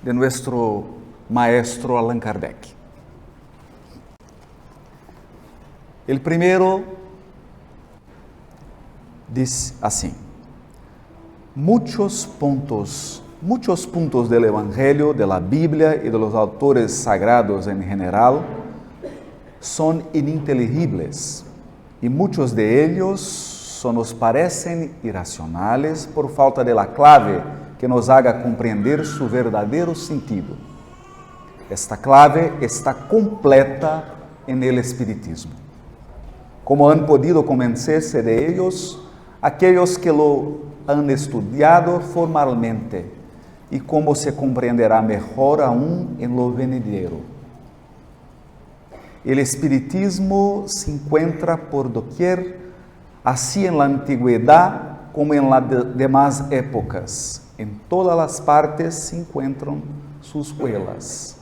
de nuestro maestro Allan Kardec. El primero dice así: muchos puntos del Evangelio, de la Biblia y de los autores sagrados en general son ininteligibles y muchos de ellos nos parecen irracionales por falta de la clave que nos haga comprender su verdadero sentido. Esta clave está completa en el Espiritismo. Como han podido convencerse de ellos aquellos que lo han estudiado formalmente y como se comprenderá mejor aún en lo venidero. El Espiritismo se encuentra por doquier, así en la antigüedad como en las demás épocas. En todas las partes se encuentran sus huellas,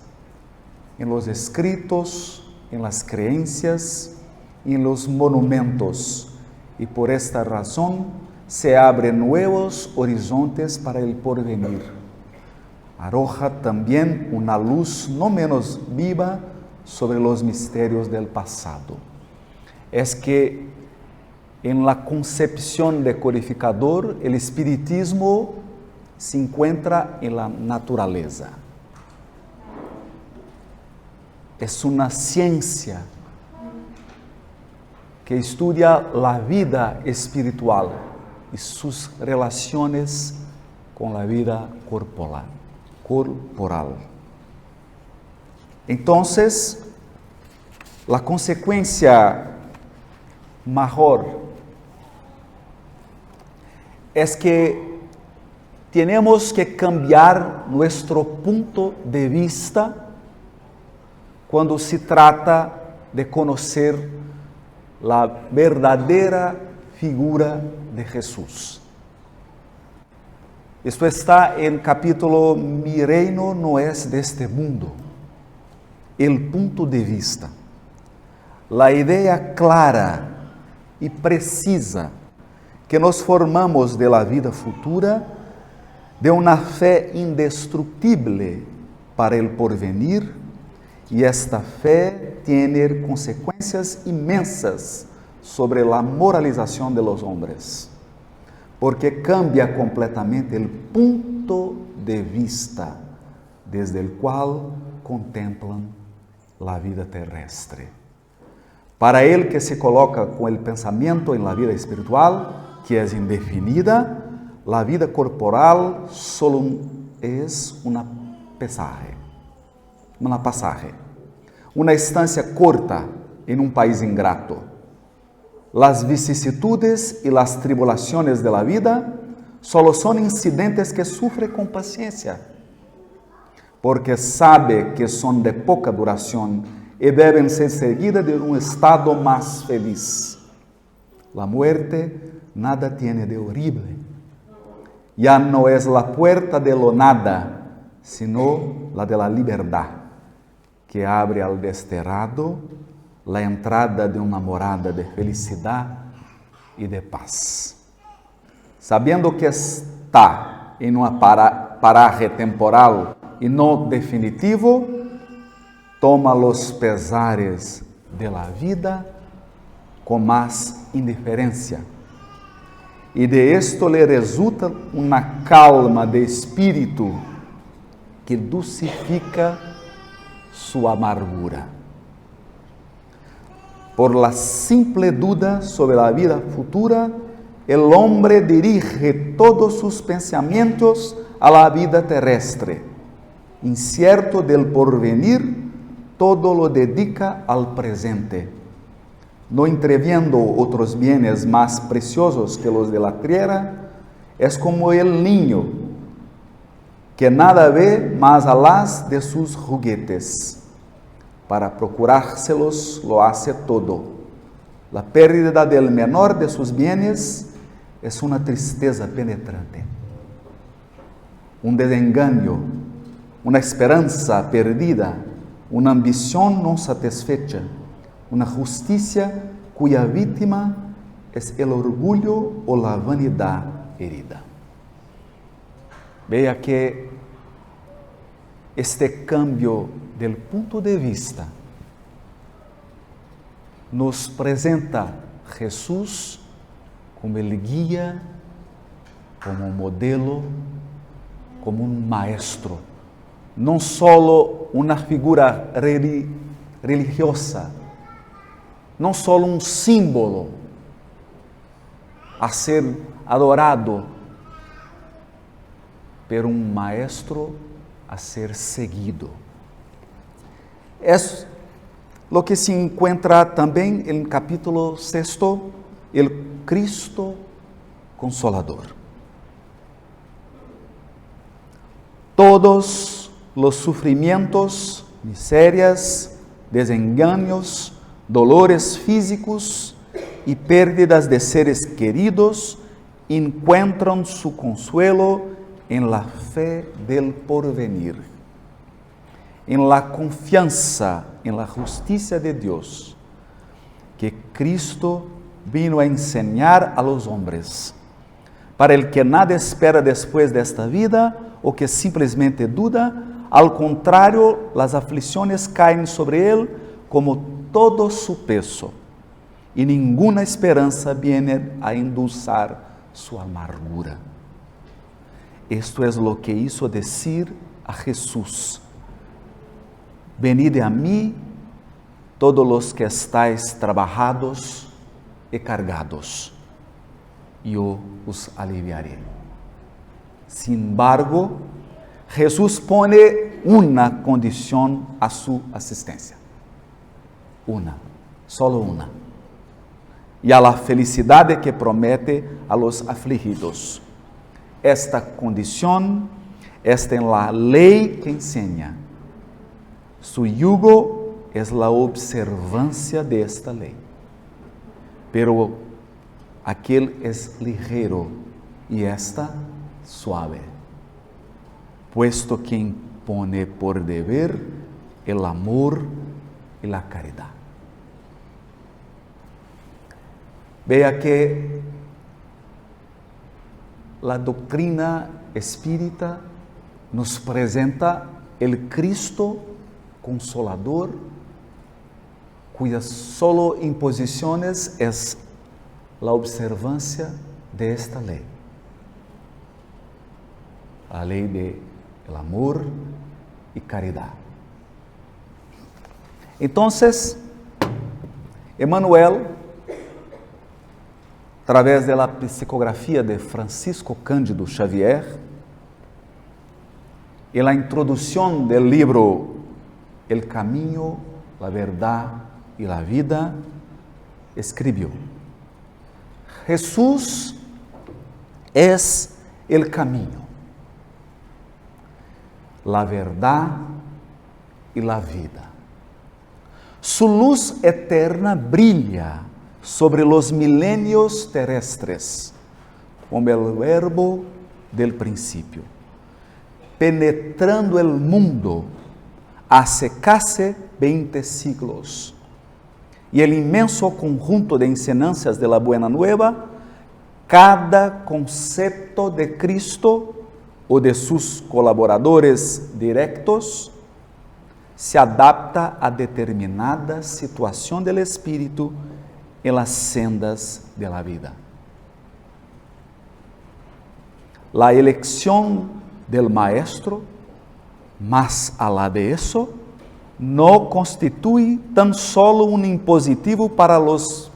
en los escritos, en las creencias y en los monumentos, y por esta razón se abren nuevos horizontes para el porvenir. Arroja también una luz no menos viva sobre los misterios del pasado. Es que en la concepción de codificador, el espiritismo se encuentra en la naturaleza. Es una ciencia que estudia la vida espiritual y sus relaciones con la vida corporal. Entonces, la consecuencia mejor es que tenemos que cambiar nuestro punto de vista cuando se trata de conocer la verdadera figura de Jesús. Esto está en capítulo Mi reino no es de este mundo. El punto de vista, la idea clara y precisa que nos formamos de la vida futura, de una fe indestructible para el porvenir, y esta fe tiene consecuencias inmensas sobre la moralización de los hombres, porque cambia completamente el punto de vista desde el cual contemplan la vida terrestre. Para el que se coloca con el pensamiento en la vida espiritual, que es indefinida, la vida corporal solo es una pasaje, una estancia corta en un país ingrato. Las vicisitudes y las tribulaciones de la vida solo son incidentes que sufre con paciencia, porque sabe que son de poca duración y deben ser seguidas de un estado más feliz. La muerte nada tiene de horrible. Ya no es la puerta de lo nada, sino la de la libertad, que abre al desterrado la entrada de una morada de felicidad y de paz. Sabiendo que está en un paraje temporal y no definitivo, toma los pesares de la vida con más indiferencia. Y de esto le resulta una calma de espíritu que dulcifica su amargura. Por la simple duda sobre la vida futura, el hombre dirige todos sus pensamientos a la vida terrestre. Incierto del porvenir, todo lo dedica al presente. No entreviendo otros bienes más preciosos que los de la tierra, es como el niño que nada ve más allá de sus juguetes. Para procurárselos lo hace todo. La pérdida del menor de sus bienes es una tristeza penetrante, un desengaño, una esperanza perdida, una ambición no satisfecha, una justicia cuya víctima es el orgullo o la vanidad herida. Vea que este cambio del punto de vista nos presenta Jesús como el guía, como modelo, como un maestro, no solo una figura religiosa, no solo un símbolo a ser adorado, pero un maestro a ser seguido. Es lo que se encuentra también en el capítulo 6, el Cristo Consolador. Todos los sufrimientos, miserias, desengaños, dolores físicos y pérdidas de seres queridos encuentran su consuelo en la fe del porvenir, en la confianza en la justicia de Dios, que Cristo vino a enseñar a los hombres, para el que nada espera después de esta vida o que simplesmente duda. Al contrario, las aflicciones caen sobre él como todo su peso, y ninguna esperanza viene a endulzar su amargura. Esto es lo que hizo decir a Jesús: venid a mí todos los que estáis trabajados y cargados, yo os aliviaré. Sin embargo, Jesús pone una condición a su asistencia. Una, solo una. Y a la felicidad que promete a los afligidos. Esta condición está en la ley que enseña. Su yugo es la observancia de esta ley. Pero aquel es ligero y esta suave, puesto que impone por deber el amor y la caridad. Vea que la doctrina espírita nos presenta el Cristo Consolador, cuyas solo imposiciones es la observancia de esta ley. La ley del amor y caridad. Entonces, Emmanuel, a través de la psicografía de Francisco Cândido Xavier, en la introducción del libro El Camino, la Verdad y la Vida, escribió: Jesús es el camino, la verdad y la vida. Su luz eterna brilla sobre los milenios terrestres, como el verbo del principio, penetrando el mundo hace casi 20 siglos. Y el inmenso conjunto de enseñanzas de la Buena Nueva, cada concepto de Cristo o de sus colaboradores directos, se adapta a determinada situación del espíritu en las sendas de la vida. La elección del maestro, más allá de eso, no constituye tan solo un impositivo para los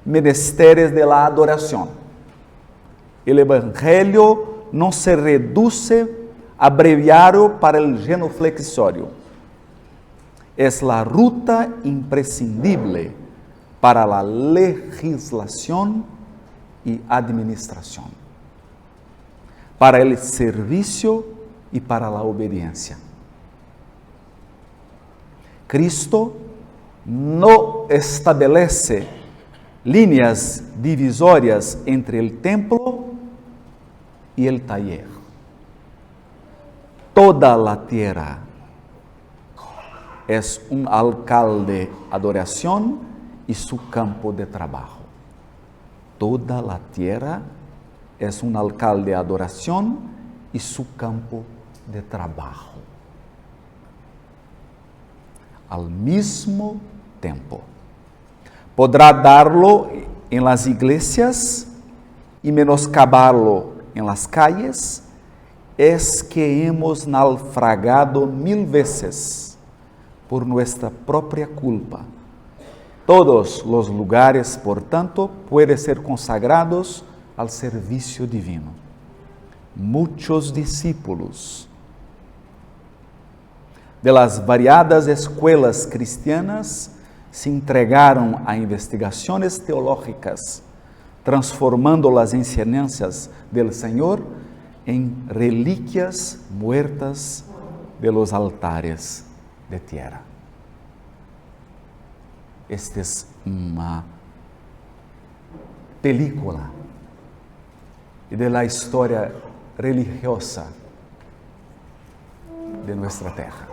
menesteres de la adoración. El Evangelio no se reduce a breviario para el genuflexiorio. Es la ruta imprescindible para la legislación y administración, para el servicio y para la obediencia. Cristo no estabelece líneas divisorias entre el templo y el taller. Toda la tierra es un alcalde de adoración y su campo de trabajo. Toda la tierra es un alcalde de adoración y su campo de trabajo. al mismo tiempo. Podrá darlo en las iglesias y menoscabarlo en las calles, es que hemos naufragado 1000 veces por nuestra propia culpa. Todos los lugares, por tanto, pueden ser consagrados al servicio divino. Muchos discípulos de las variadas escuelas cristianas se entregaron a investigaciones teológicas, transformando las enseñanzas del Señor en reliquias muertas de los altares de tierra. Esta es una película de la historia religiosa de nuestra tierra.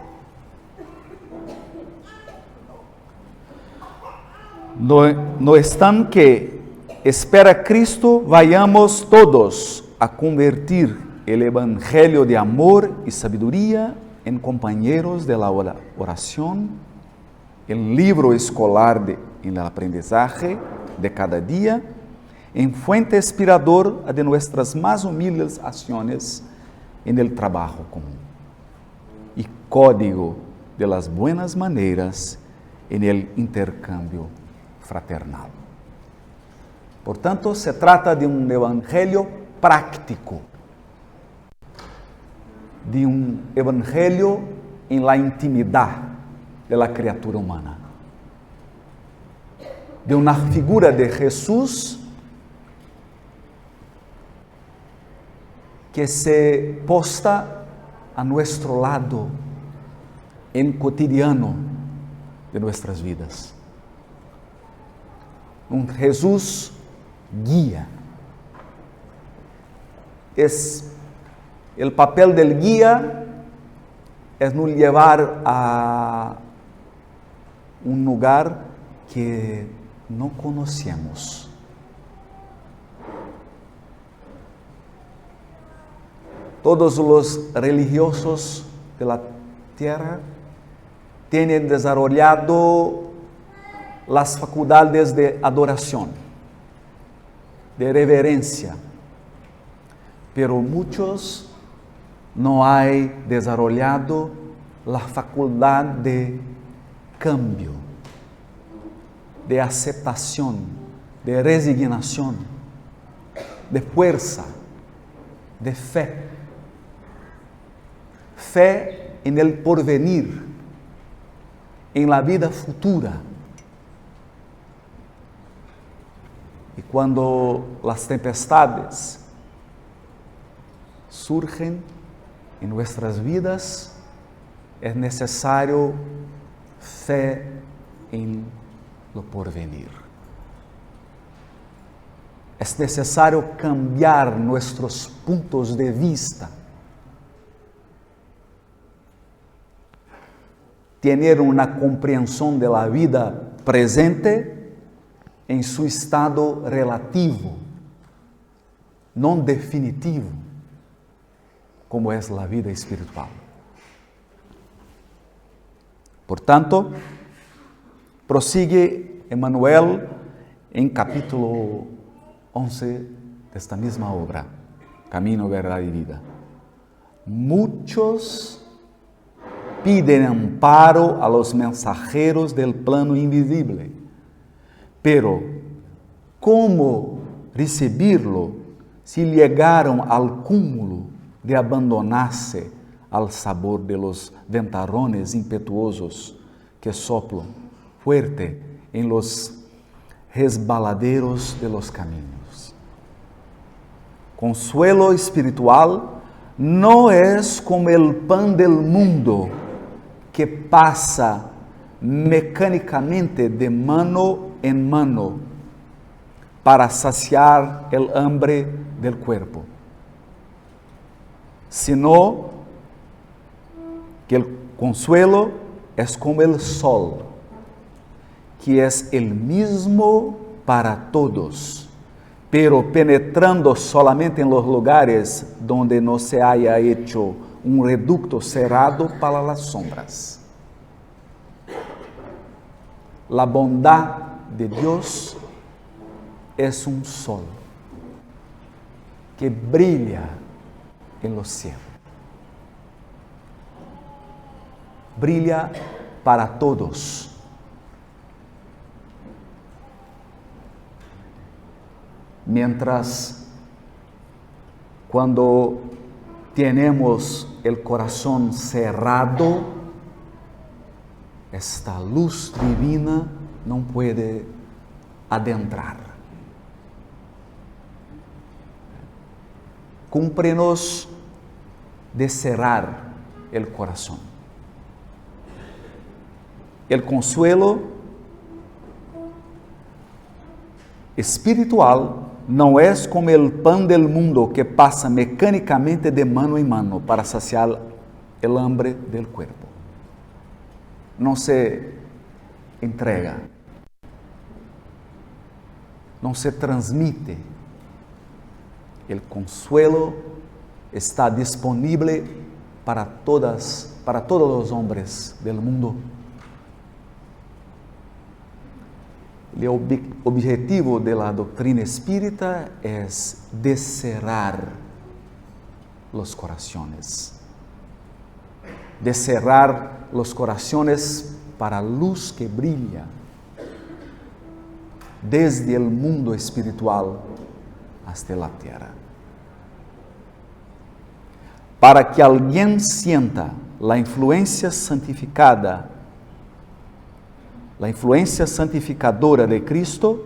No están que espera Cristo, vayamos todos a convertir el evangelio de amor y sabiduría en compañeros de la oración, el libro escolar en el aprendizaje de cada día, en fuente inspiradora de nuestras más humildes acciones en el trabajo común y código de las buenas maneras en el intercambio fraternal. Por tanto, se trata de un evangelio práctico, de un evangelio en la intimidad de la criatura humana, de una figura de Jesús que se posta a nuestro lado en cotidiano de nuestras vidas. Un Jesús guía. El papel del guía es nos llevar a un lugar que no conocemos. Todos los religiosos de la tierra tienen desarrollado las facultades de adoración, de reverencia, pero muchos no han desarrollado la facultad de cambio, de aceptación, de resignación, de fuerza, de fe. Fe en el porvenir, en la vida futura. Y cuando las tempestades surgen en nuestras vidas, es necesario fe en lo porvenir. Es necesario cambiar nuestros puntos de vista, tener una comprensión de la vida presente en su estado relativo, no definitivo, como es la vida espiritual. Por tanto, prosigue Emmanuel en capítulo 11 de esta misma obra, Camino, Verdad y Vida. Muchos piden amparo a los mensajeros del plano invisible, pero ¿cómo recibirlo si llegaron al cúmulo de abandonarse al sabor de los ventarrones impetuosos que soplan fuerte en los resbaladeros de los caminos? Consuelo espiritual no es como el pan del mundo que pasa mecánicamente de mano en mano para saciar el hambre del cuerpo, sino que el consuelo es como el sol, que es el mismo para todos, pero penetrando solamente en los lugares donde no se haya hecho un reducto cerrado para las sombras. La bondad de Dios es un sol que brilla en los cielos. Brilla para todos. Mientras cuando tenemos el corazón cerrado, esta luz divina no puede adentrar. Cúmprenos de cerrar el corazón. El consuelo espiritual não é como o pão del mundo que passa mecânicamente de mano em mano para saciar o hambre del cuerpo. Não se entrega, não se transmite. O consuelo está disponível para todos os homens del mundo. O objetivo da doutrina espírita é descerrar os corações. Descerrar os corações para a luz que brilha desde o mundo espiritual hasta la tierra. Para que alguém sienta a influência santificada, a influência santificadora de Cristo,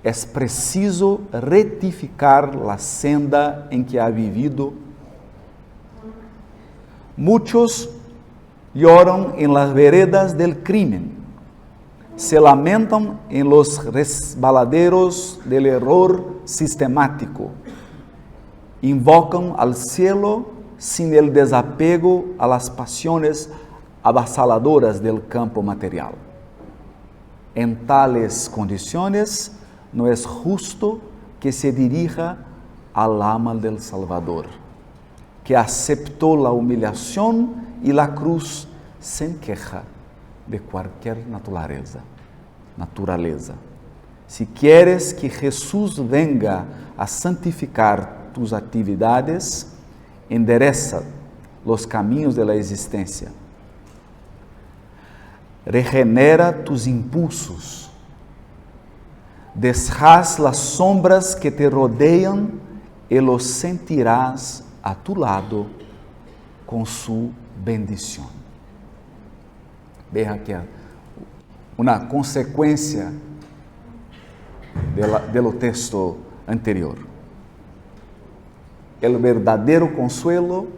é preciso retificar a senda em que ha vivido. Muitos lloran en las veredas del crimen, se lamentan en los resbaladeros del error sistemático, invocan al cielo sin el desapego a las pasiones avasaladoras del campo material. En tales condiciones, no es justo que se dirija al ama del Salvador, que aceptó la humillación y la cruz sin queja de cualquier naturaleza. Si quieres que Jesús venga a santificar tus actividades, endereza los caminos de la existencia. Regenera tus impulsos. Deshaz las sombras que te rodean y los sentirás a tu lado con su bendición. Veja que uma consequência do texto anterior. O verdadeiro consuelo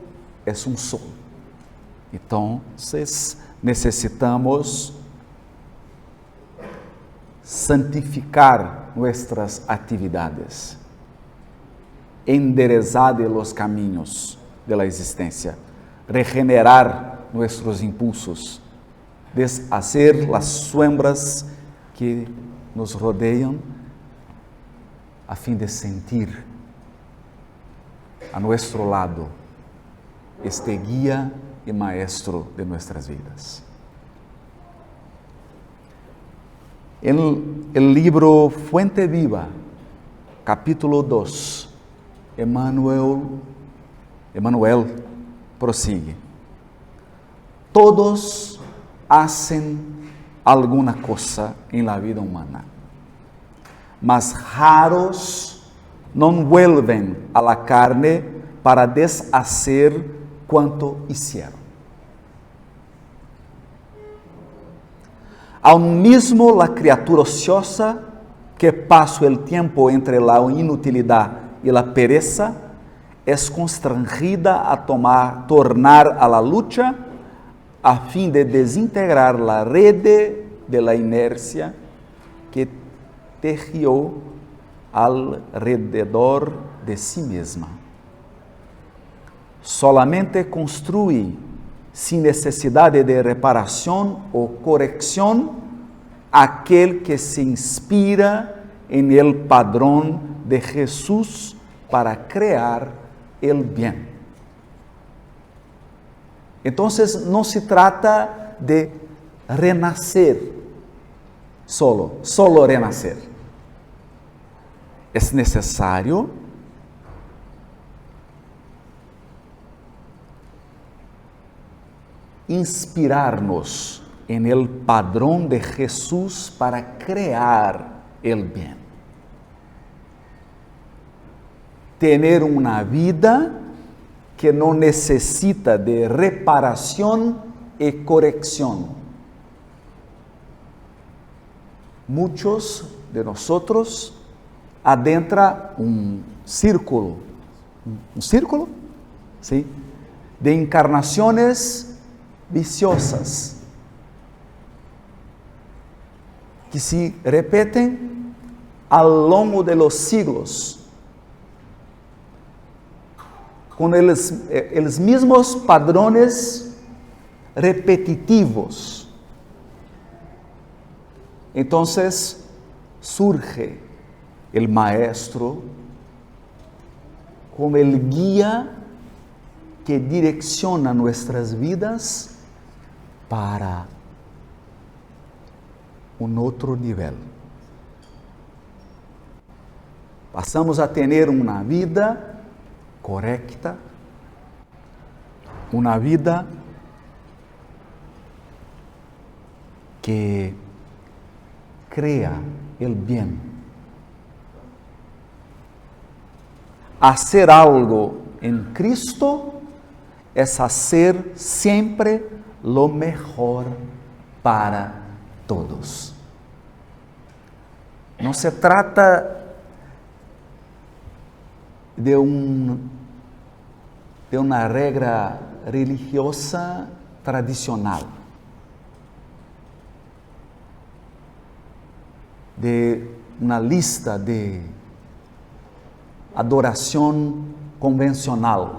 é um sol. Então, necessitamos santificar nossas atividades, enderezar os caminhos da existência, regenerar nossos impulsos, deshacer as sombras que nos rodeiam, a fim de sentir a nosso lado este guia e maestro de nossas vidas. En el libro Fuente Viva, capítulo 2, Emmanuel prosigue. Todos hacen alguna cosa en la vida humana, mas raros não vuelven a la carne para deshacer quanto hicieron. Aun mismo la criatura ociosa que pasa el tiempo entre la inutilidad y la pereza es constrangida a tornar a la lucha a fin de desintegrar la red de la inercia que tejió alrededor de sí misma. Solamente construye sin necesidad de reparación o corrección aquel que se inspira en el padrón de Jesús para crear el bien. Entonces no se trata de renacer, solo renacer. Es necesario inspirarnos en el padrón de Jesús para crear el bien. Tener una vida que no necesita de reparación y corrección. Muchos de nosotros adentra un círculo, ¿sí?, de encarnaciones viciosas que se repiten ao longo de los siglos, com eles mesmos padrões repetitivos. Entonces surge el maestro como el guía que direcciona nuestras vidas para un otro nivel. Passamos a ter uma vida correcta, una vida que crea el bien. Hacer algo en Cristo es hacer siempre lo mejor para todos. No se trata de una regla religiosa tradicional, de una lista de adoración convencional.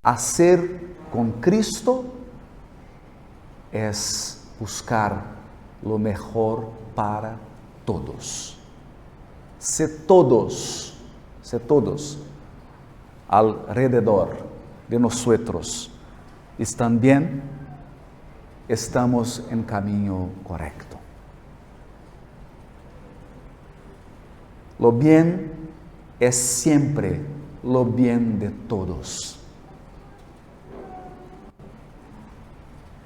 Hacer con Cristo es buscar lo mejor para todos. Se todos alrededor de nosotros están bien, estamos en camino correcto. Lo bien es siempre lo bien de todos.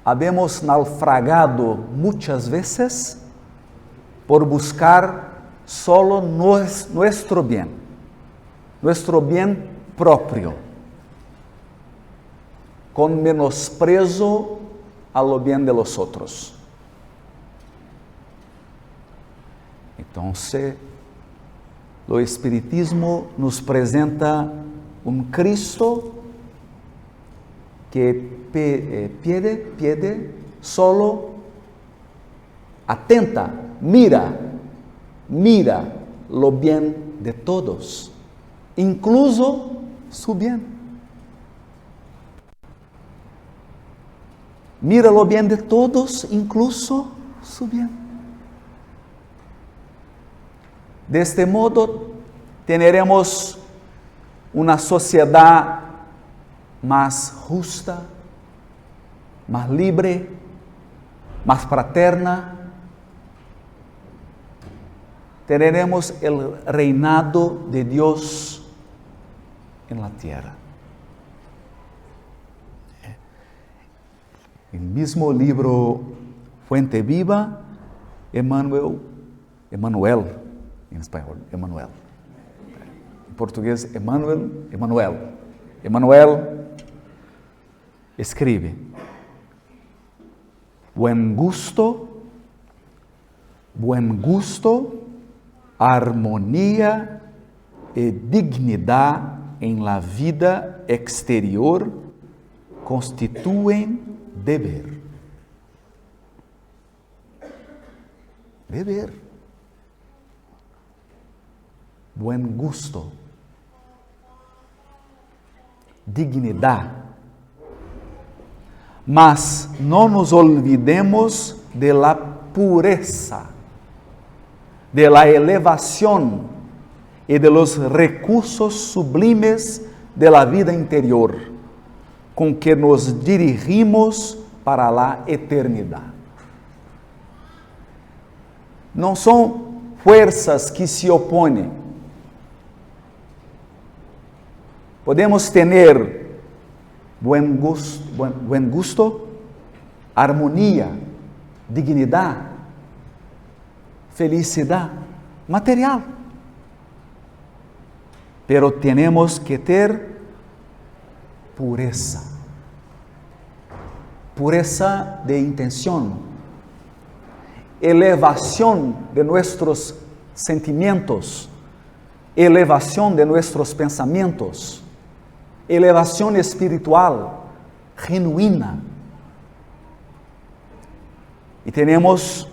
Habemos naufragado muchas veces por buscar solo nuestro bien propio, con menosprecio a lo bien de los otros. Entonces, o Espiritismo nos presenta un Cristo que pide solo, atenta, mira lo bien de todos, incluso su bien. Mira lo bien de todos, incluso su bien. De este modo, tendremos una sociedad más justa, más libre, más fraterna. Tendremos el reinado de Dios en la tierra. El mismo libro Fuente Viva, Emmanuel, en español, Emmanuel. En portugués, Emmanuel escribe: buen gusto, armonía y dignidad en la vida exterior constituyen deber. Buen gusto, dignidad. Mas no nos olvidemos de la pureza, de la elevación y de los recursos sublimes de la vida interior, con que nos dirigimos para la eternidad. Não são fuerzas que se opõem. Podemos ter buen gusto, armonía, dignidad, felicidad material. Pero tenemos que ter pureza. Pureza de intención. Elevación de nuestros sentimientos. Elevación de nuestros pensamientos. Elevación espiritual genuina. Y tenemos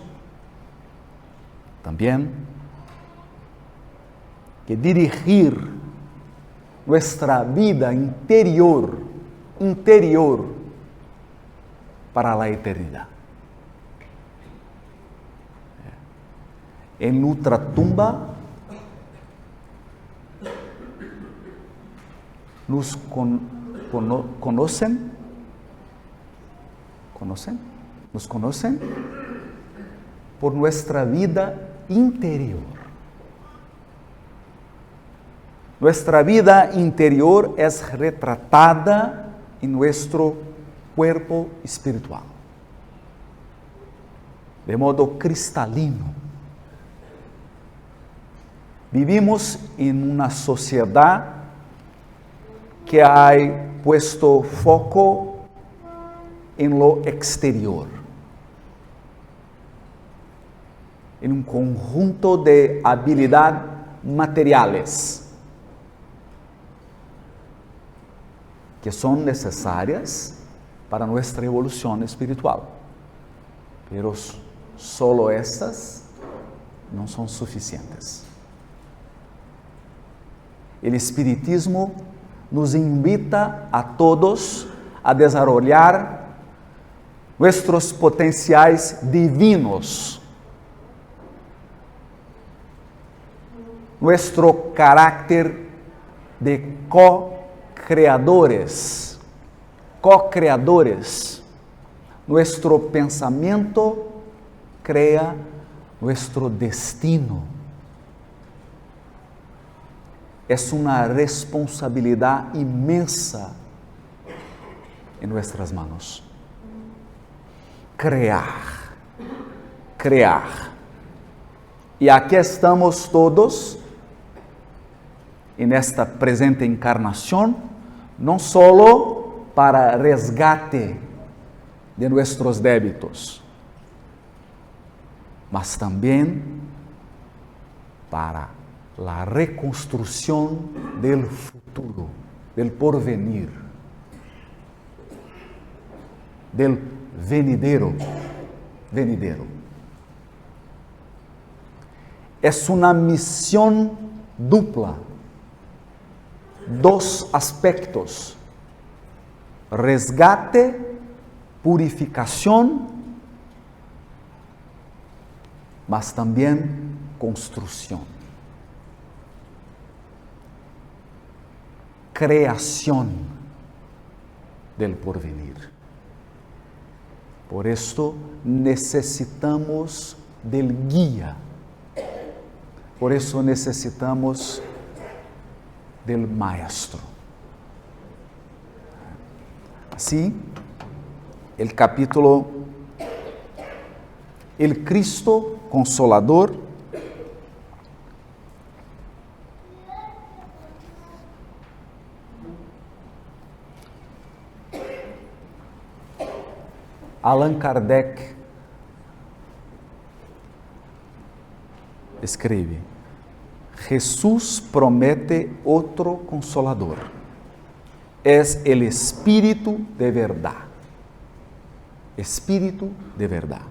también que dirigir nuestra vida interior para la eternidad. En nuestra tumba nos conocen por nuestra vida interior. Nuestra vida interior es retratada en nuestro cuerpo espiritual, de modo cristalino. Vivimos en una sociedad que ha puesto foco en lo exterior, en un conjunto de habilidades materiales que son necesarias para nuestra evolución espiritual, pero solo estas no son suficientes. El espiritismo nos invita a todos a desarrollar nuestros potenciales divinos, nuestro carácter de co-creadores. Nuestro pensamiento crea nuestro destino. Es una responsabilidad inmensa en nuestras manos. Crear. Y aquí estamos todos en esta presente encarnación, no solo para resgate de nuestros débitos, mas también para la reconstrucción del futuro, del porvenir, del venidero. Es una misión dupla, dos aspectos: resgate, purificación, mas también construcción, creación del porvenir. Por esto necesitamos del guía, por eso necesitamos del maestro. Así, el capítulo El Cristo Consolador Allan Kardec escribe: Jesús promete otro consolador. Es el Espíritu de verdad. Espíritu de verdad.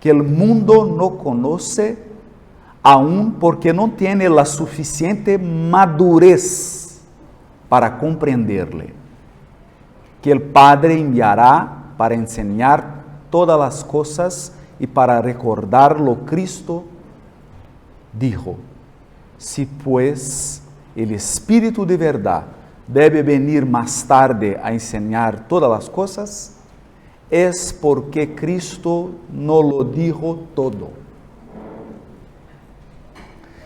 Que el mundo no conoce aún porque no tiene la suficiente madurez para comprenderle. Que el Padre enviará para enseñar todas las cosas y para recordar lo que Cristo dijo. Si pues el Espíritu de verdad debe venir más tarde a enseñar todas las cosas, es porque Cristo no lo dijo todo.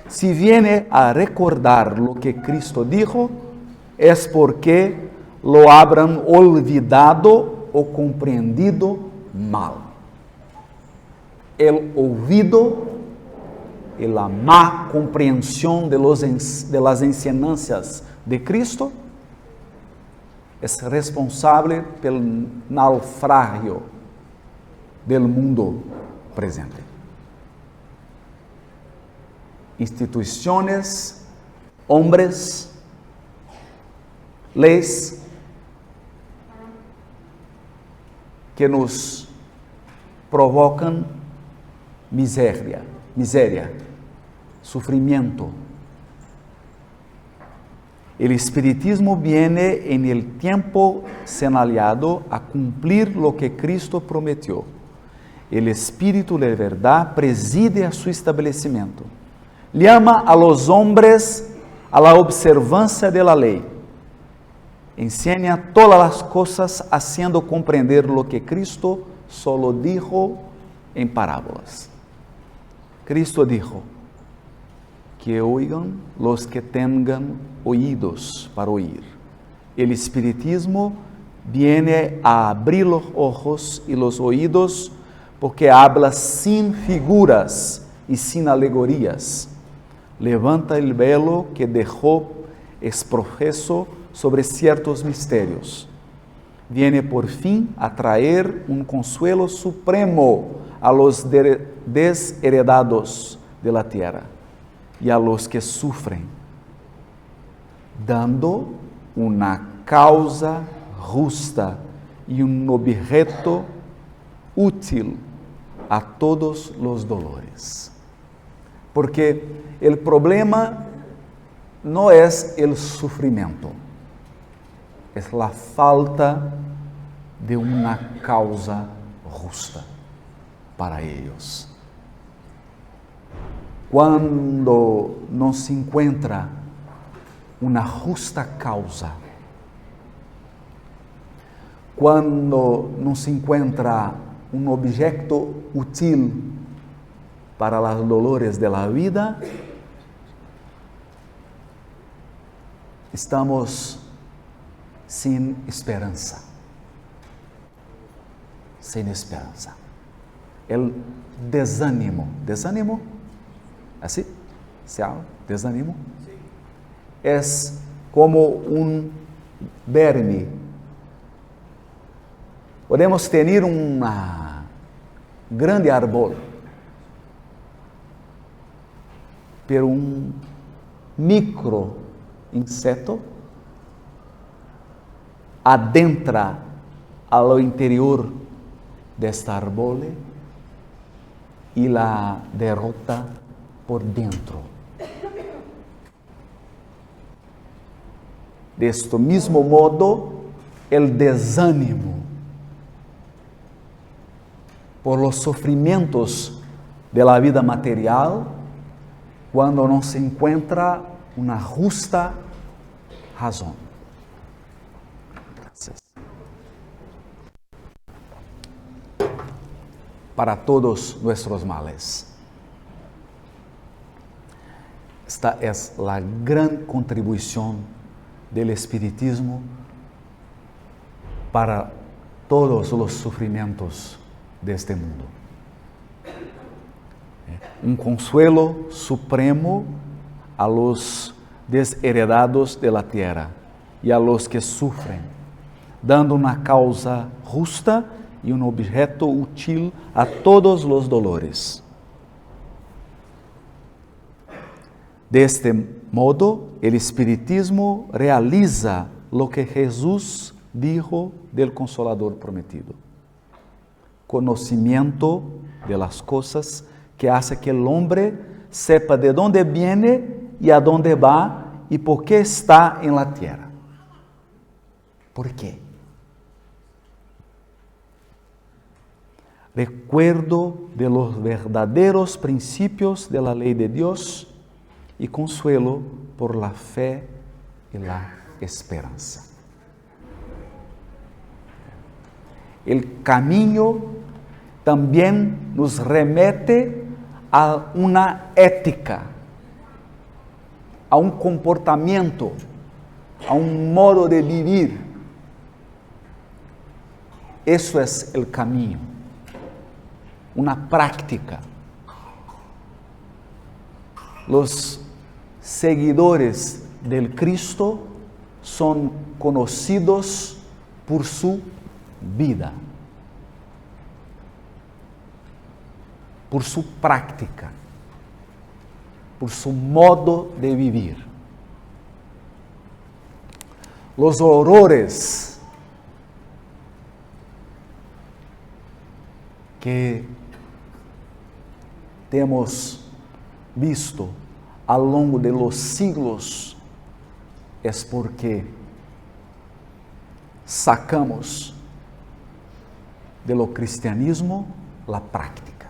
Si viene a recordar lo que Cristo dijo, es porque lo habrán olvidado o comprendido mal. El olvido y la má comprensión de las enseñanzas de Cristo es responsable pelo naufragio del mundo presente. Instituciones, hombres, leis que nos provocam miséria, sufrimiento. El espiritismo viene en el tiempo señalado a cumplir lo que Cristo prometió. El espíritu de verdad preside a su establecimiento. Llama a los hombres a la observancia de la ley. Enseña todas las cosas haciendo comprender lo que Cristo solo dijo en parábolas. Cristo dijo: que oigan los que tengan oídos para oír. El espiritismo viene a abrir los ojos y los oídos porque habla sin figuras y sin alegorías. Levanta el velo que dejó exprofeso sobre ciertos misterios. Viene por fin a traer un consuelo supremo a los desheredados de la tierra y a los que sufren, dando una causa justa y un objeto útil a todos los dolores. Porque el problema no es el sufrimiento, es la falta de una causa justa para ellos. Cuando no se encuentra una justa causa, cuando no se encuentra un objeto útil para los dolores de la vida, estamos sin esperanza. Sin esperanza. El desánimo, así se habla, desánimo, es como un verme. Podemos tener un grande árbol, pero un micro inseto adentra a lo interior de este árbol y la derrota por dentro. De este mismo modo, el desánimo por los sufrimientos de la vida material, cuando no se encuentra una justa razón. Gracias. Para todos nuestros males. Esta es la gran contribución del espiritismo para todos los sufrimientos de este mundo. Un consuelo supremo a los desheredados de la tierra y a los que sufren, dando una causa justa y un objeto útil a todos los dolores. De este modo, el espiritismo realiza lo que Jesús dijo del Consolador prometido. Conocimiento de las cosas que hace que el hombre sepa de dónde viene y a dónde va y por qué está en la tierra. ¿Por qué? Recuerdo de los verdaderos principios de la ley de Dios y consuelo por la fe y la esperanza. El camino también nos remete a una ética, a un comportamiento, a un modo de vivir. Eso es el camino, una práctica. Los seguidores del Cristo son conocidos por su vida, por su práctica, por su modo de vivir. Los horrores que temos visto ao longo de los siglos es porque sacamos de lo cristianismo la práctica.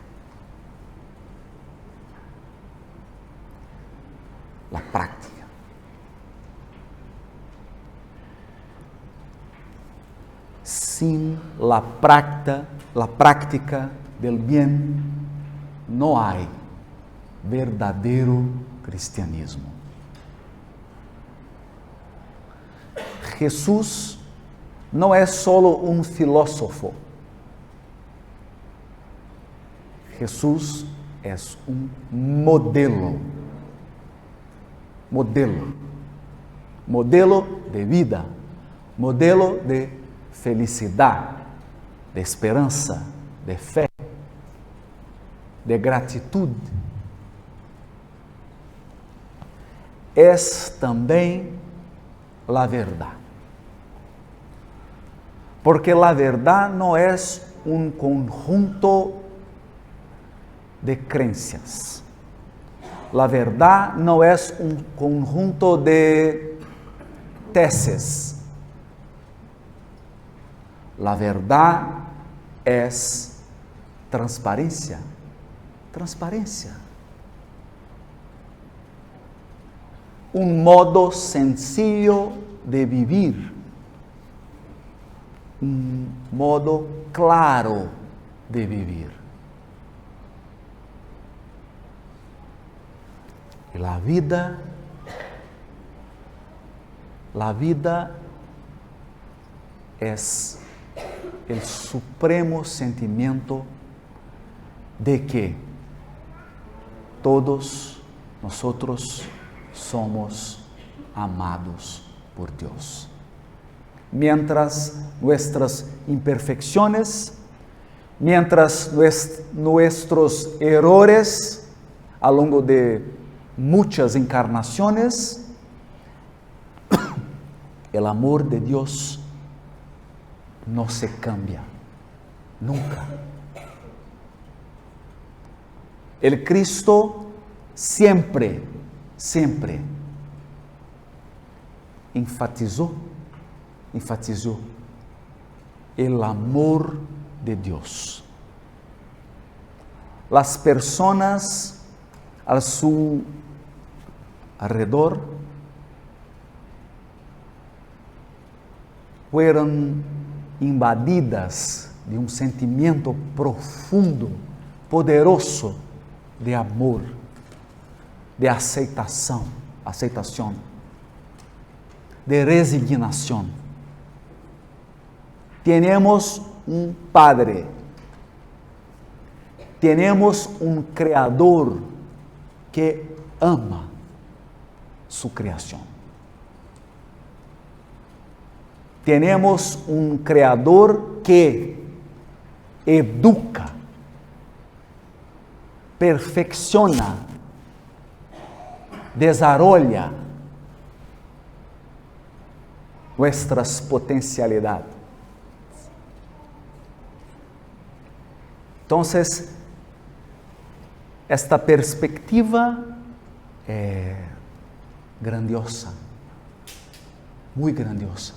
La práctica. Sin la práctica del bien, no hay verdadero cristianismo. Jesús no es solo un filósofo. Jesús es un modelo. Modelo de vida, modelo de felicidad, de esperanza, de fe, de gratitud. Es también la verdad. Porque la verdad no es un conjunto de creencias. La verdad no es un conjunto de tesis. La verdad es transparencia. Transparencia. Un modo sencillo de vivir. Un modo claro de vivir. Y la vida es el supremo sentimiento de que todos nosotros somos amados por Dios. Mientras nuestras imperfecciones, mientras nuestros errores a lo largo de muchas encarnaciones, el amor de Dios no se cambia, nunca. El Cristo siempre enfatizó el amor de Dios. Las personas a su alrededor fueron invadidas de un sentimiento profundo, poderoso de amor, de aceitación, de resignación. Tenemos un Padre, tenemos un Creador que ama su creación. Tenemos un Creador que educa, perfecciona, desarrolla nuestras potencialidades. Entonces, esta perspectiva es grandiosa, muy grandiosa.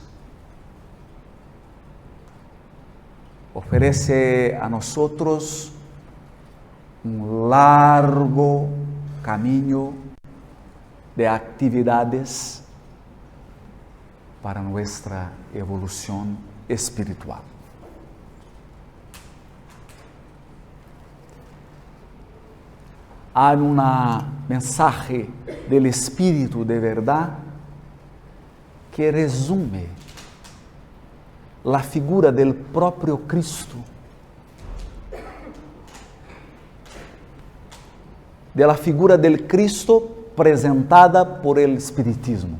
Oferece a nosotros un largo camino de actividades para nuestra evolución espiritual. há uma mensagem do Espírito de verdade que resume a figura do próprio Cristo, da figura del Cristo apresentada por el Espiritismo.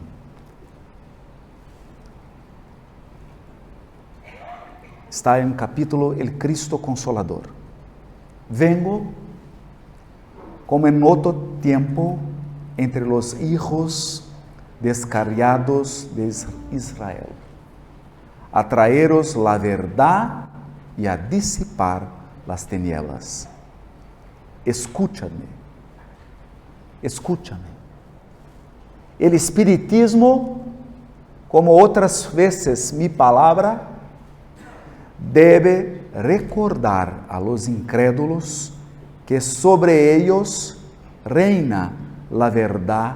Está em capítulo El Cristo Consolador. Vengo, como en otro tiempo, entre los hijos descarriados de Israel, a traeros la verdad y a disipar las tinieblas. Escúchame. Escúchame. El Espiritismo, como otras veces mi palabra, debe recordar a los incrédulos que sobre ellos reina la verdad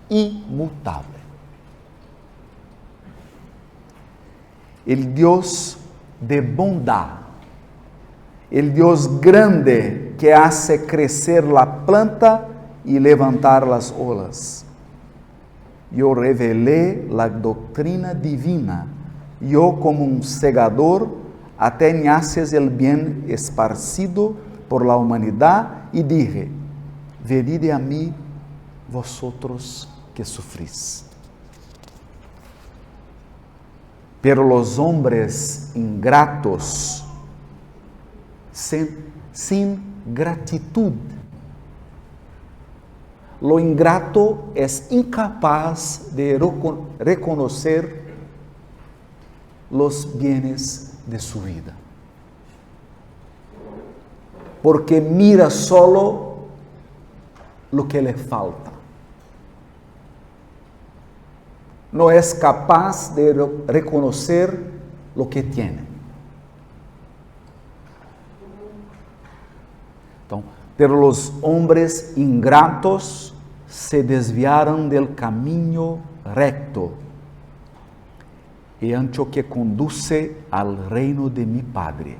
inmutable. El Dios de bondad, el Dios grande que hace crecer la planta y levantar las olas. Yo revelé la doctrina divina, yo como un segador ateñaces el bien esparcido por la humanidad y dije, venid a mí vosotros que sufrís. Pero los hombres ingratos, sin gratitud, lo ingrato es incapaz de reconocer los bienes de su vida, porque mira solo lo que le falta. No es capaz de reconocer lo que tiene. Entonces, pero los hombres ingratos se desviaron del camino recto y ancho que conduce al reino de mi Padre,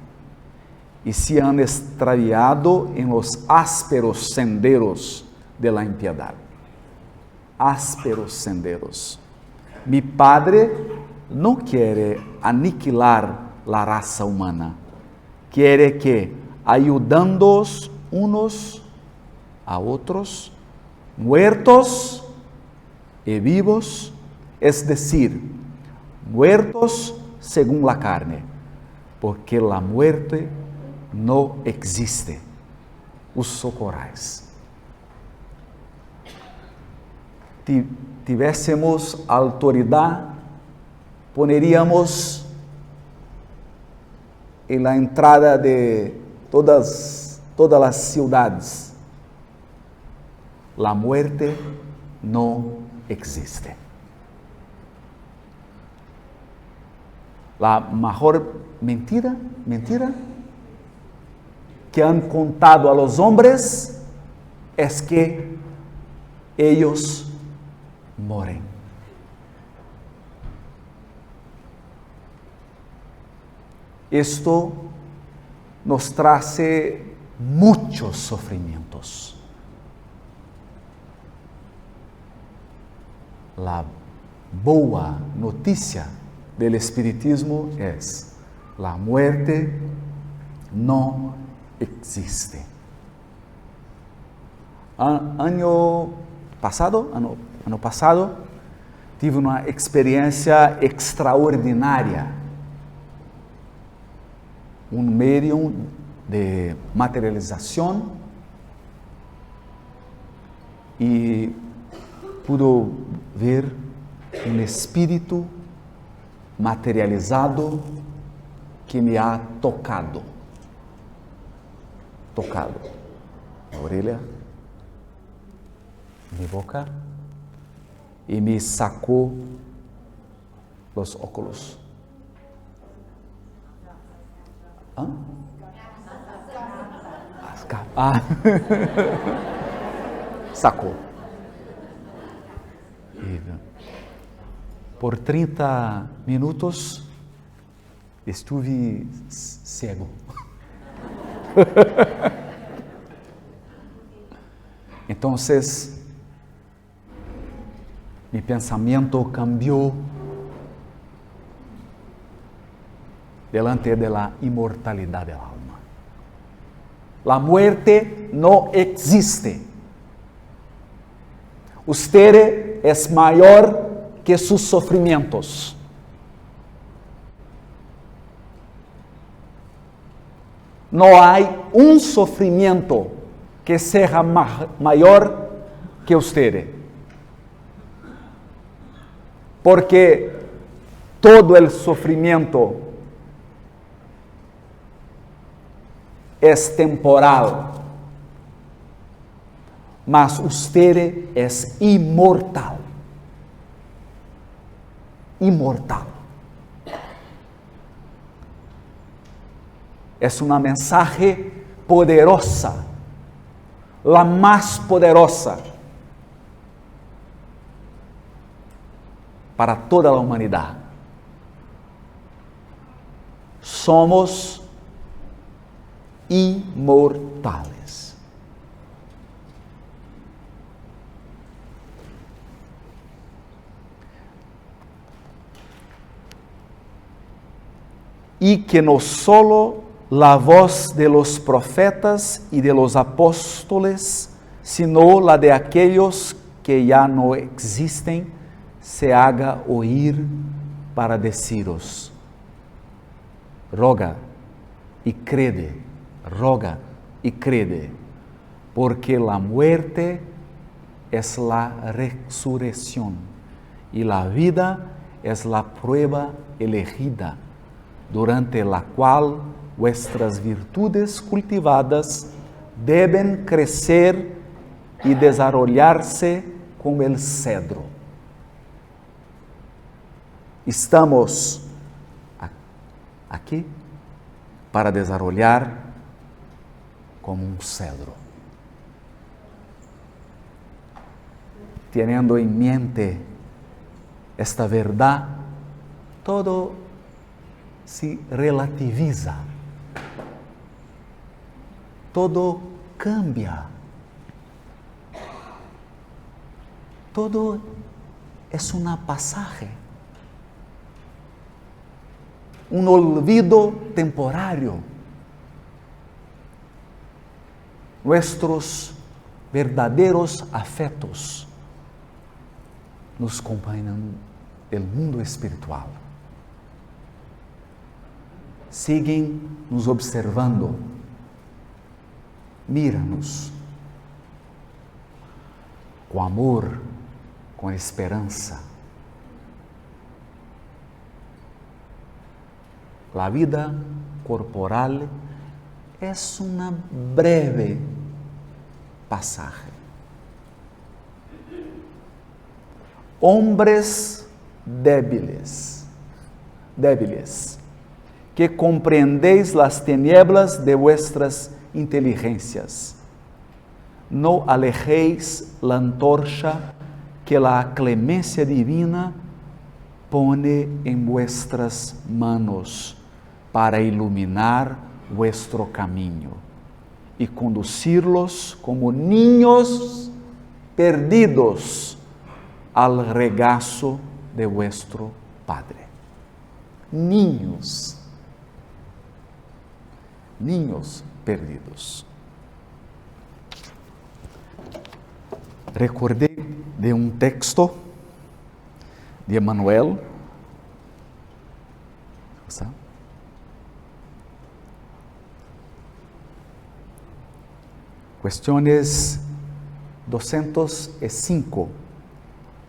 y se han extraviado en los ásperos senderos de la impiedad. Ásperos senderos. Mi Padre no quiere aniquilar la raza humana, quiere que, ayudándoos unos a otros, muertos y vivos, es decir, muertos según la carne, porque la muerte no existe, os socorráis. Tivéssemos autoridade, poneríamos en la entrada de todas las ciudades, la muerte no existe. La mejor mentira que han contado a los hombres es que ellos mueren. Esto nos trae muchos sufrimientos. La boa noticia del espiritismo es: la muerte no existe. Ano passado, tive uma experiência extraordinária. Um médium de materialização e pude ver um espírito materializado que me ha tocado na orelha, mi boca, e me sacou os óculos. Sacou. E por 30 minutos estive cego. Entonces, mi pensamiento cambió delante de la inmortalidad del alma. La muerte no existe. Usted es mayor que sus sufrimientos. No hay un sufrimiento que sea mayor que usted. Porque todo el sufrimiento es temporal, mas usted es inmortal. Inmortal. Es una mensaje poderosa, la más poderosa para toda la humanidad. Somos inmortales. Y que no solo la voz de los profetas y de los apóstoles, sino la de aquellos que ya no existen, se haga oír para deciros: roga y crede, porque la muerte es la resurrección y la vida es la prueba elegida, durante la cual vuestras virtudes cultivadas deben crecer y desarrollarse como el cedro. Estamos aquí para desarrollar como un cedro. Teniendo en mente esta verdad, todo se relativiza, todo cambia, todo es una pasaje, un olvido temporario. Nuestros verdaderos afectos nos acompañan del mundo espiritual. Siguen nos observando. Míranos com amor, com esperança. La vida corporal es una breve pasaje. Hombres débiles, que comprendéis las tinieblas de vuestras inteligencias. No alejéis la antorcha que la clemencia divina pone en vuestras manos para iluminar vuestro camino y conducirlos como niños perdidos al regazo de vuestro Padre. Niños perdidos. Recordé de un texto de Emmanuel, cuestiones 205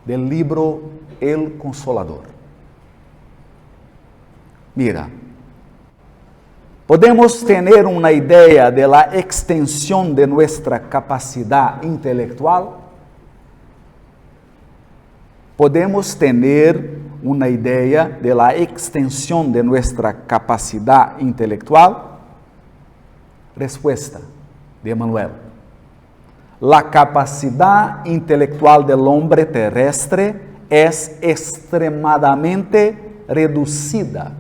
del libro El Consolador. Mira, podemos tener una idea de la extensión de nuestra capacidad intelectual. Podemos tener una idea de la extensión de nuestra capacidad intelectual. Respuesta de Emmanuel: la capacidad intelectual del hombre terrestre es extremadamente reducida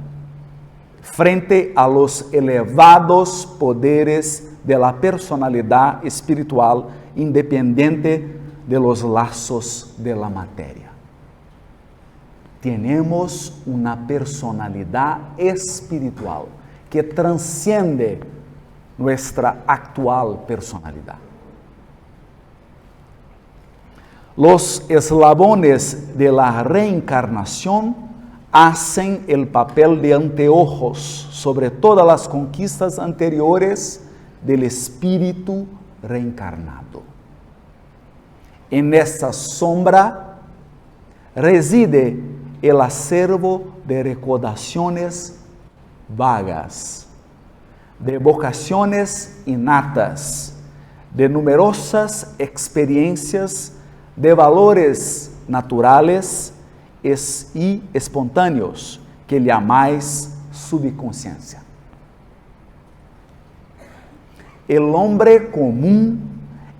frente a los elevados poderes de la personalidad espiritual independiente de los lazos de la materia. Tenemos una personalidad espiritual que transciende nuestra actual personalidad. Los eslabones de la reencarnación hacen el papel de anteojos sobre todas las conquistas anteriores del espíritu reencarnado. En esta sombra reside el acervo de recordaciones vagas, de vocaciones innatas, de numerosas experiencias, de valores naturales y espontáneos que llamáis subconsciencia. El hombre común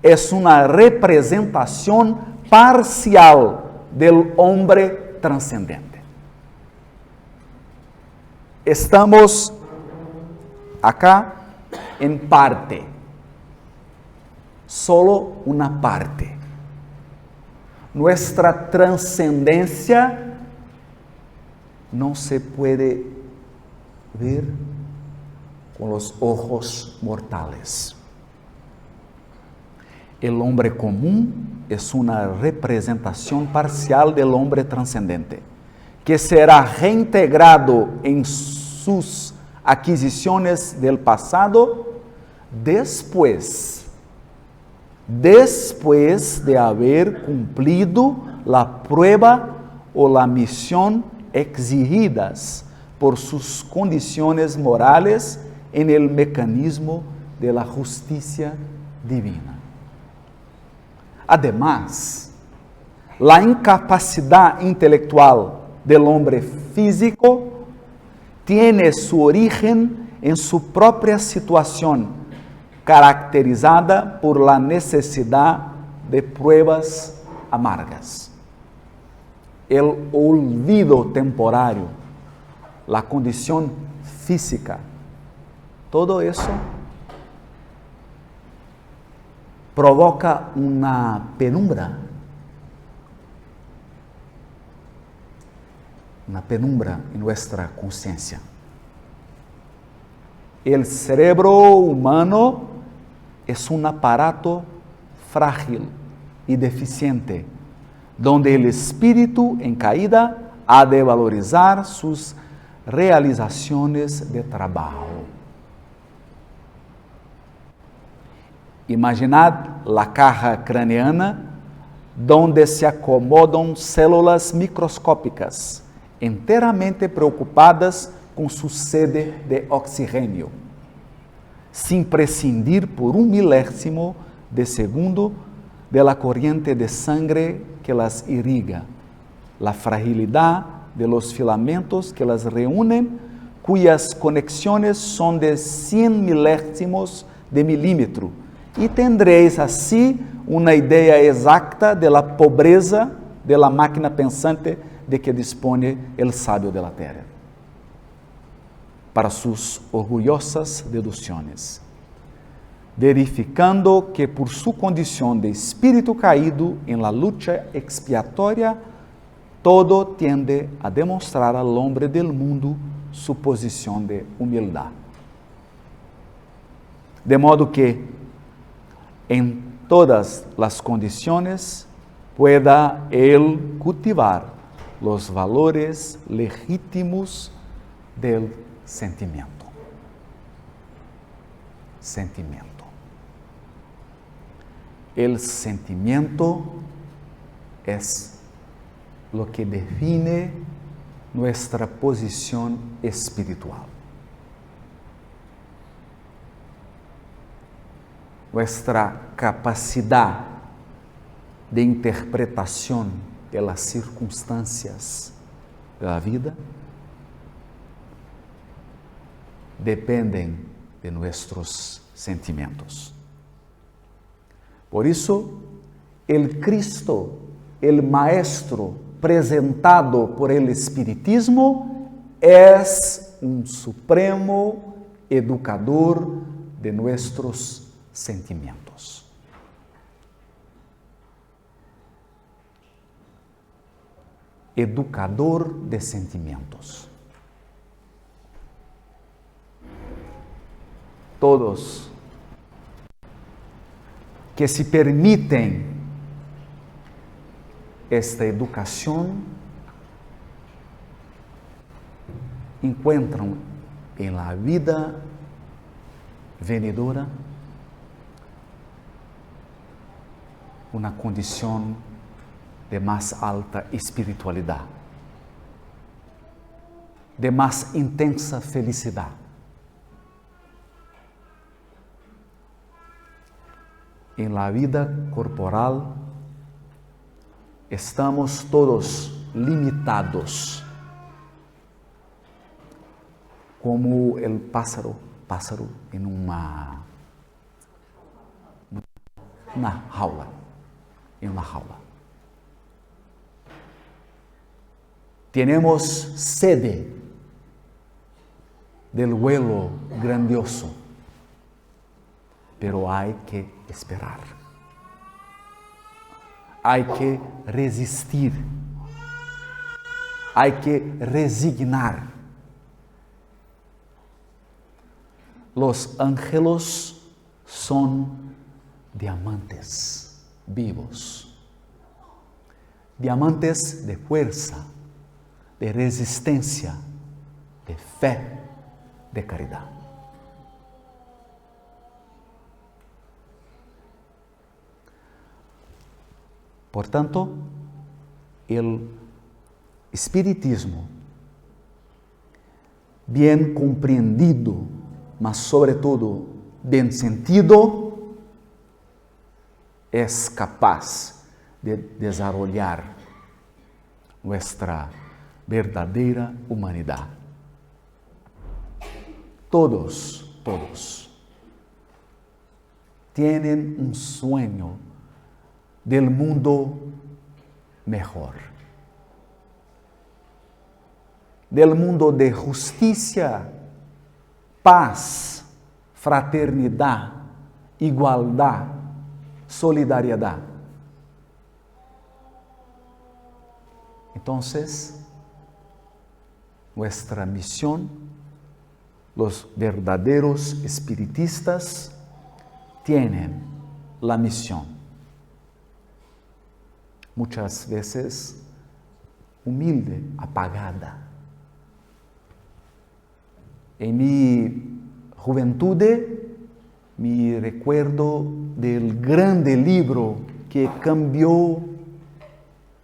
es una representación parcial del hombre trascendente. Estamos acá en parte, solo una parte. Nuestra trascendencia no se puede ver con los ojos mortales. El hombre común es una representación parcial del hombre trascendente, que será reintegrado en sus adquisiciones del pasado después de haber cumplido la prueba o la misión exigidas por sus condiciones morales en el mecanismo de la justicia divina. Además, la incapacidad intelectual del hombre físico tiene su origen en su propia situación, caracterizada por la necesidad de pruebas amargas. El olvido temporario, la condición física, todo eso provoca una penumbra en nuestra conciencia. El cerebro humano es un aparato frágil y deficiente, donde el espíritu en caída ha de valorizar sus realizaciones de trabajo. Imaginad la caja craneana donde se acomodan células microscópicas enteramente preocupadas con su sede de oxígeno, sin prescindir por un milésimo de segundo de la corriente de sangre que las irriga, la fragilidad de los filamentos que las reúnen, cuyas conexiones son de 100 milésimos de milímetro, y tendréis así una idea exacta de la pobreza de la máquina pensante de que dispone el sabio de la tierra, para sus orgullosas deducciones, verificando que por su condición de espíritu caído en la lucha expiatoria, todo tiende a demostrar al hombre del mundo su posición de humildad. De modo que en todas las condiciones pueda él cultivar los valores legítimos del sentimiento. El sentimiento es lo que define nuestra posición espiritual. Nuestra capacidad de interpretación de las circunstancias de la vida dependen de nuestros sentimientos. Por eso, el Cristo, el Maestro presentado por el Espiritismo, es un supremo educador de nuestros sentimientos. educador de sentimientos. Todos que se permitem esta educação encontram em la vida venidora uma condição de mais alta espiritualidade, de mais intensa felicidade. Em la vida corporal, estamos todos limitados, como o pássaro em uma jaula. Temos sede del vuelo grandioso, pero hay que esperar. Hay que resistir. Hay que resignar. Los ángeles son diamantes vivos, diamantes de fuerza, de resistencia, de fe, de caridad. Por tanto, el espiritismo, bien compreendido, mas sobre todo bien sentido, es capaz de desarrollar nuestra verdadeira humanidade. Todos tienen un sueño del mundo mejor, del mundo de justicia, paz, fraternidad, igualdad, solidariedad. Entonces, nuestra misión, los verdaderos espiritistas tienen la misión, muchas veces humilde, apagada. En mi juventud, me recuerdo del grande libro que cambió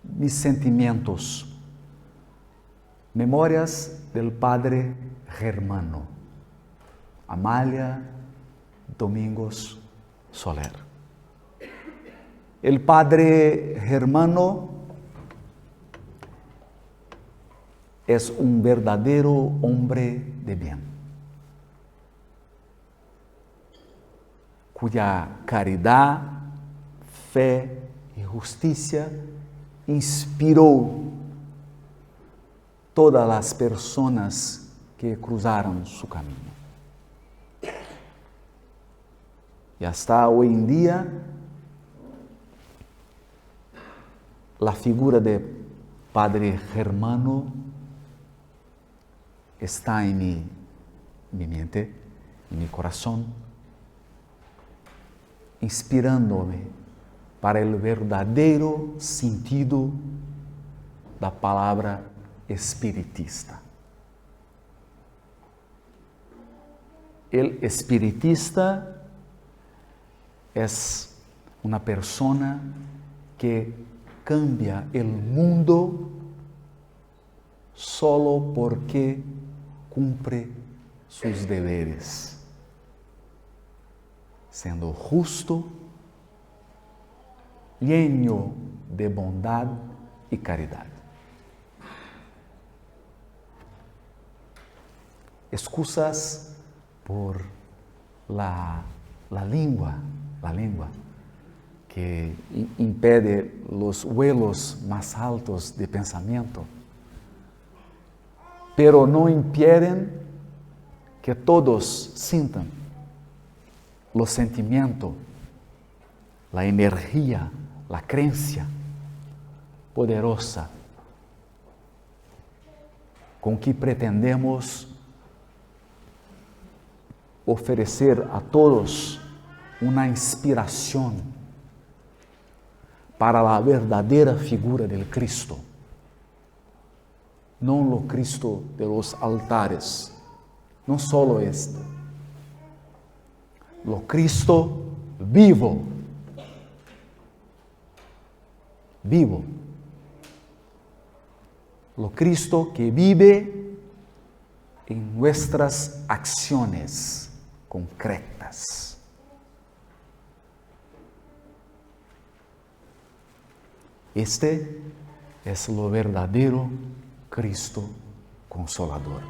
mis sentimientos. Memorias del Padre Germano, Amália Domingos Soler. El Padre Germano es un verdadero hombre de bien, cuya caridad, fe y justicia inspiró todas las personas que cruzaron su camino. Y hasta hoy en día, la figura de Padre Germano está en mi mente, en mi corazón, inspirándome para el verdadero sentido da palavra espiritista. El espiritista es una persona que cambia el mundo solo porque cumple sus deberes, siendo justo, lleno de bondad y caridad. Excusas por la lengua que impede los vuelos más altos de pensamiento, pero no impiden que todos sientan los sentimientos, la energía, la creencia poderosa com que pretendemos oferecer a todos uma inspiração para a verdadeira figura del Cristo, não o Cristo de los altares, não solo este, o Cristo vivo, o Cristo que vive em nuestras acciones concretas. Este es o verdadeiro Cristo Consolador.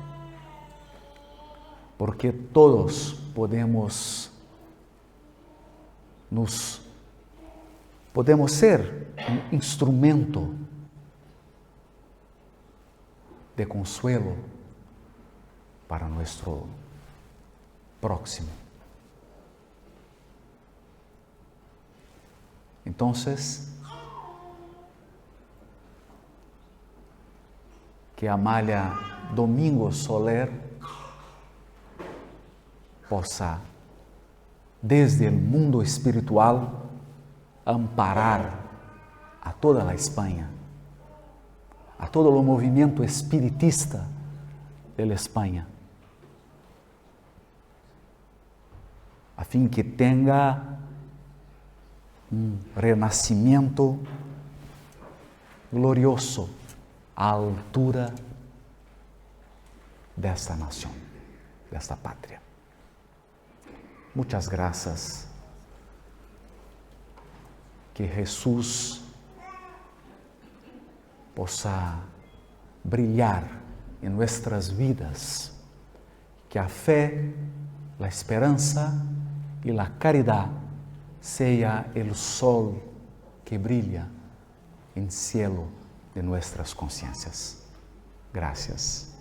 Porque todos podemos ser um instrumento de consuelo para nuestro próximo. Entonces, que Amália Domingo Soler possa, desde o mundo espiritual, amparar a toda a Espanha, a todo o movimento espiritista de Espanha, a fim que tenha um renascimento glorioso à altura desta nação, desta pátria. Muitas graças. Que Jesus possa brilhar em nossas vidas, que a fé, a esperança e a caridade seja o sol que brilha em cielo de nossas consciências. Gracias.